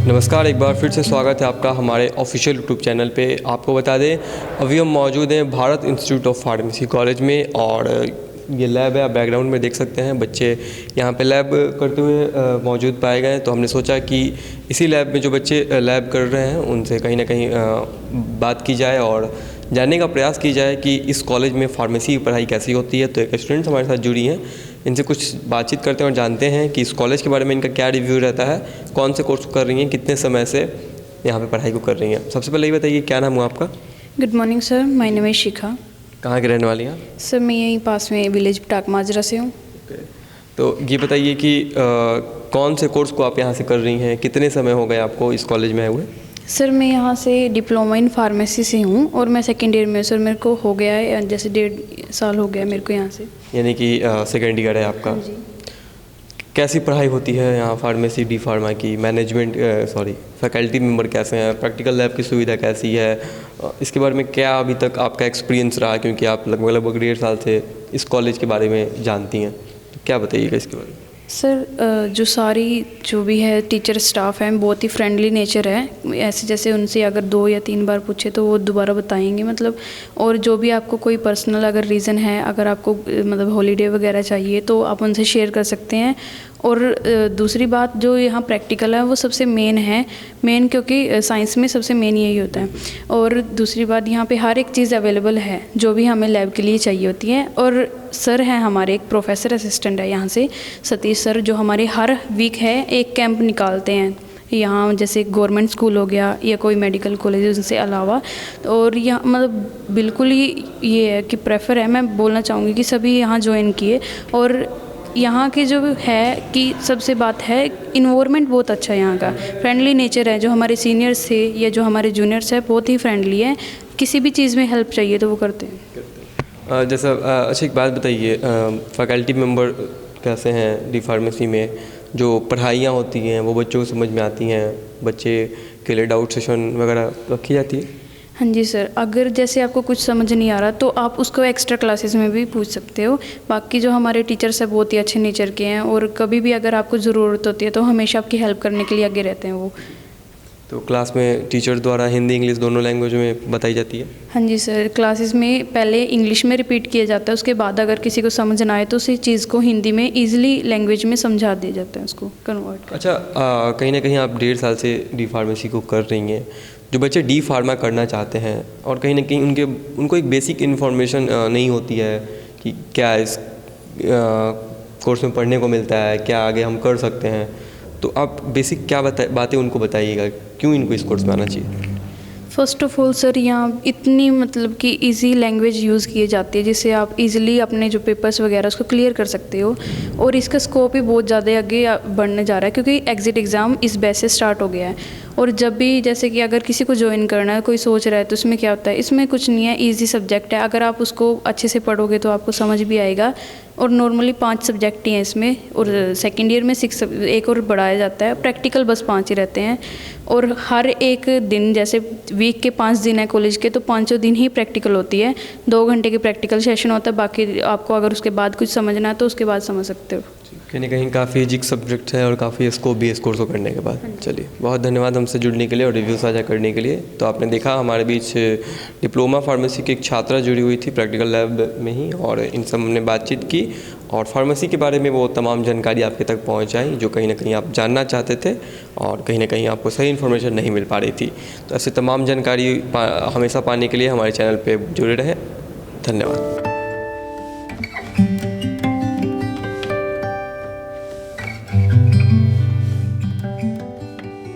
नमस्कार, एक बार फिर से स्वागत है आपका हमारे ऑफिशियल यूट्यूब चैनल पे। आपको बता दें, अभी हम मौजूद हैं Bharat institute of pharmacy college में और ये लैब है। आप बैकग्राउंड में देख सकते हैं, बच्चे यहाँ पे लैब करते हुए मौजूद पाए गए। तो हमने सोचा कि इसी लैब में जो बच्चे लैब कर रहे हैं उनसे कहीं ना कहीं बात की जाए और जानने का प्रयास की जाए कि इस कॉलेज में फार्मेसी की पढ़ाई कैसी होती है। तो एक स्टूडेंट्स हमारे साथ जुड़ी हैं, इनसे कुछ बातचीत करते हैं और जानते हैं कि इस कॉलेज के बारे में इनका क्या रिव्यू रहता है, कौन से कोर्स कर रही हैं, कितने समय से यहाँ पे पढ़ाई को कर रही हैं। सबसे पहले ये बताइए, क्या नाम हुआ आपका? Good morning sir, my name is Shikha. कहाँ के रहने वाली हैं? सर मैं यहीं पास में विलेज टाक माजरा से हूँ। तो ये बताइए कि कौन से कोर्स को आप यहाँ से कर रही हैं, कितने समय हो गए आपको इस कॉलेज में आए हुए? सर मैं यहाँ से डिप्लोमा इन फार्मेसी से हूँ और मैं सेकेंड ईयर में। सर मेरे को हो गया है जैसे 1.5 साल हो गया मेरे को यहाँ से। यानी कि सेकेंड ईयर है आपका। जी। कैसी पढ़ाई होती है यहाँ फार्मेसी डी फार्मा की? मैनेजमेंट फैकल्टी मेंबर कैसे हैं? प्रैक्टिकल लैब की सुविधा कैसी है? इसके बारे में क्या अभी तक आपका एक्सपीरियंस रहा, क्योंकि आप लगभग 1.5 साल से इस कॉलेज के बारे में जानती हैं, तो क्या बताइएगा इसके बारे में? सर जो भी है टीचर स्टाफ हैं बहुत ही फ्रेंडली नेचर है। ऐसे जैसे उनसे अगर 2 या 3 बार पूछे तो वो दोबारा बताएंगे मतलब। और जो भी आपको कोई पर्सनल अगर रीज़न है, अगर आपको मतलब हॉलीडे वगैरह चाहिए तो आप उनसे शेयर कर सकते हैं। और दूसरी बात जो यहाँ प्रैक्टिकल है वो सबसे मेन क्योंकि साइंस में सबसे मेन यही होता है। और दूसरी बात यहाँ पे हर एक चीज़ अवेलेबल है जो भी हमें लैब के लिए चाहिए होती है। और सर हैं हमारे, एक प्रोफेसर असिस्टेंट है यहाँ से सतीश सर, जो हमारे हर वीक है एक कैंप निकालते हैं यहाँ, जैसे गवर्नमेंट स्कूल हो गया या कोई मेडिकल कॉलेज उनसे अलावा। और यहाँ मतलब बिल्कुल ही ये है कि प्रेफर है, मैं बोलना चाहूँगी कि सभी यहाँ ज्वाइन किए। और यहाँ के जो है कि सबसे बात है इन्वायरमेंट बहुत अच्छा है, यहाँ का फ्रेंडली नेचर है। जो हमारे सीनियर्स थे या जो हमारे जूनियर्स हैं बहुत ही फ्रेंडली है, किसी भी चीज़ में हेल्प चाहिए तो वो करते हैं। जैसा अच्छा एक बात बताइए, फैकल्टी मेंबर कैसे हैं डी फार्मेसी में? जो पढ़ाइयाँ होती हैं वो बच्चों को समझ में आती हैं? बच्चे के लिए डाउट सेशन वगैरह रखी जाती है? हाँ जी सर, अगर जैसे आपको कुछ समझ नहीं आ रहा तो आप उसको एक्स्ट्रा क्लासेस में भी पूछ सकते हो। बाकी जो हमारे टीचर्स हैं बहुत ही अच्छे नेचर के हैं और कभी भी अगर आपको ज़रूरत होती है तो हमेशा आपकी हेल्प करने के लिए आगे रहते हैं वो। तो क्लास में टीचर द्वारा हिंदी इंग्लिश दोनों लैंग्वेज में बताई जाती है? हाँ जी सर, क्लासेस में पहले इंग्लिश में रिपीट किया जाता है, उसके बाद अगर किसी को समझ ना आए तो उसी चीज़ को हिंदी में ईजिली लैंग्वेज में समझा दिया जाता है, उसको कन्वर्ट। अच्छा, कहीं ना कहीं आप 1.5 साल से डी फार्मेसी को कर रही हैं। जो बच्चे डी फार्मा करना चाहते हैं और कहीं ना कहीं उनको एक बेसिक इन्फॉर्मेशन नहीं होती है कि क्या इस कोर्स में पढ़ने को मिलता है, क्या आगे हम कर सकते हैं, तो आप बेसिक क्या बातें उनको बताइएगा, क्यों इनको इस कोर्स में आना चाहिए? फ़र्स्ट ऑफ़ ऑल सर, यहाँ इतनी मतलब कि इजी लैंग्वेज यूज़ की जाती है जिससे आप इजीली अपने जो पेपर्स वगैरह उसको क्लियर कर सकते हो। और इसका स्कोप भी बहुत ज़्यादा आगे बढ़ने जा रहा है क्योंकि एग्ज़िट एग्ज़ाम इस बैच से स्टार्ट हो गया है। और जब भी जैसे कि अगर किसी को ज्वाइन करना है, कोई सोच रहा है तो उसमें क्या होता है, इसमें कुछ नहीं है, ईजी सब्जेक्ट है। अगर आप उसको अच्छे से पढ़ोगे तो आपको समझ भी आएगा। और नॉर्मली 5 सब्जेक्ट ही हैं इसमें, और सेकेंड ईयर में 6 एक और बढ़ाया जाता है। प्रैक्टिकल बस 5 ही रहते हैं। और हर एक दिन जैसे वीक के 5 दिन है कॉलेज के, तो 5 दिन ही प्रैक्टिकल होती है। 2 घंटे की प्रैक्टिकल सेशन होता है, बाकी आपको अगर उसके बाद कुछ समझना है तो उसके बाद समझ सकते हो। कहीं ना कहीं काफ़ी इजी सब्जेक्ट है और काफ़ी स्कोप भी है इस कोर्स को करने के बाद। चलिए, बहुत धन्यवाद हमसे जुड़ने के लिए और रिव्यू साझा करने के लिए। तो आपने देखा हमारे बीच डिप्लोमा फार्मेसी की एक छात्रा जुड़ी हुई थी प्रैक्टिकल लैब में ही, और इन सब हमने बातचीत की और फार्मेसी के बारे में वो तमाम जानकारी आपके तक पहुंचाई जो कहीं ना कहीं आप जानना चाहते थे और कहीं ना कहीं आपको सही इन्फॉर्मेशन नहीं मिल पा रही थी। तो ऐसे तमाम जानकारी हमेशा पाने के लिए हमारे चैनल पर जुड़े रहें। धन्यवाद।